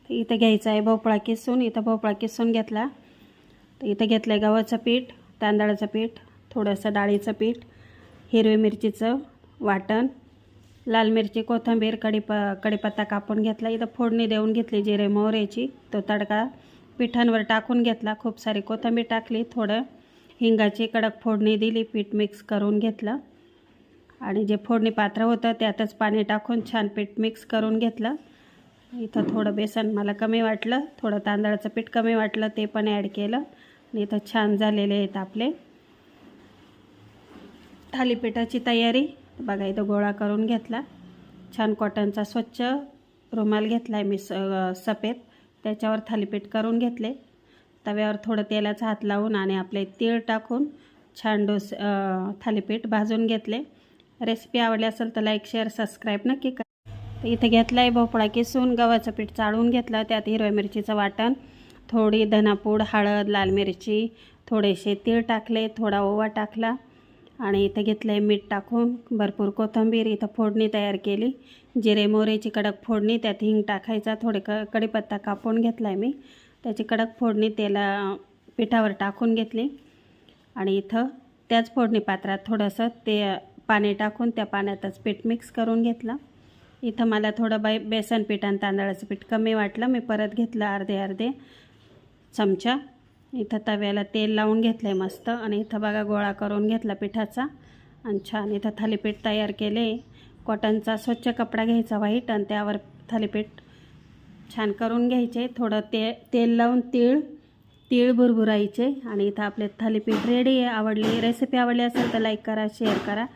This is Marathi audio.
तर इथं घ्यायचा आहे भोपळा किसून. इथं भोपळा किसून घेतला. तर इथं घेतलं आहे गव्हाचं पीठ, तांदळाचं पीठ, थोडंसं डाळीचं पीठ, हिरवी मिरचीचं वाटण, लाल मिरची, कोथिंबीर, कढीपत्ता कापून घेतला. इथं फोडणी देऊन घेतली जिरे मोहरीची. तो तडका पिठांवर टाकून घेतला. खूप सारी कोथिंबीर टाकली, थोडं हिंगाची कडक फोडणी दिली, पीठ मिक्स करून घेतलं आणि जे फोडणी पात्र होतं त्यातच पाणी टाकून छान पीठ मिक्स करून घेतलं. इथं थोडं बेसन मला कमी वाटलं, थोडं तांदळाचं पीठ कमी वाटलं, ते पण ॲड केलं आणि इथं छान झालेले आहेत आपले थालीपीठाची तयारी. बघा इथं गोळा करून घेतला. छान कॉटनचा स्वच्छ रुमाल घेतला आहे मी सफेद, त्याच्यावर थालीपीठ करून घेतले. तव्यावर थोडं तेलाचा हात लावून आणि आपले तीळ टाकून छान थालीपीठ भाजून घेतले. रेसिपी आवडली असेल तर लाईक, शेअर, सबस्क्राईब नक्की करा. तर इथे घेतला आहे भोपळा किसून, गव्हाचं पीठ चाळून घेतलं, त्यात हिरव्या मिरचीचं वाटण, थोडी धनापूड, हळद, लाल मिरची, थोडेसे तीळ टाकले, थोडा ओवा टाकला आणि इथं घेतलं आहे मीठ टाकून, भरपूर कोथिंबीर. इथं फोडणी तयार केली, जिरे मोहरीची कडक फोडणी, त्यात हिंग टाकायचा, थोडे कढीपत्ता कापून घेतला आहे मी, त्याची कडक फोडणी पिठावर टाकून घेतली आणि इथं त्याच फोडणी पात्रात थोडंसं पाणी टाकून त्या पाण्यातच पीठ मिक्स करून घेतलं. इथं मला थोडं बेसन पीठ आणि तांदळाचं पीठ कमी वाटलं, मी परत घेतलं अर्धे चमचा. इथं तव्याला तेल लावून घेतलं आहे मस्त आणि इथं बघा गोळा करून घेतला पिठाचा आणि छान इथं थालीपीठ तयार केले. कॉटनचा स्वच्छ कपडा घ्यायचा व्हाईट आणि त्यावर थालीपीठ छान करून घ्यायचे. थोडं तेल लावून तीळ भुरभुरायचे आणि इथं आपले थालीपीठ रेडी आहे. रेसिपी आवडली असेल तर लाईक करा, शेअर करा,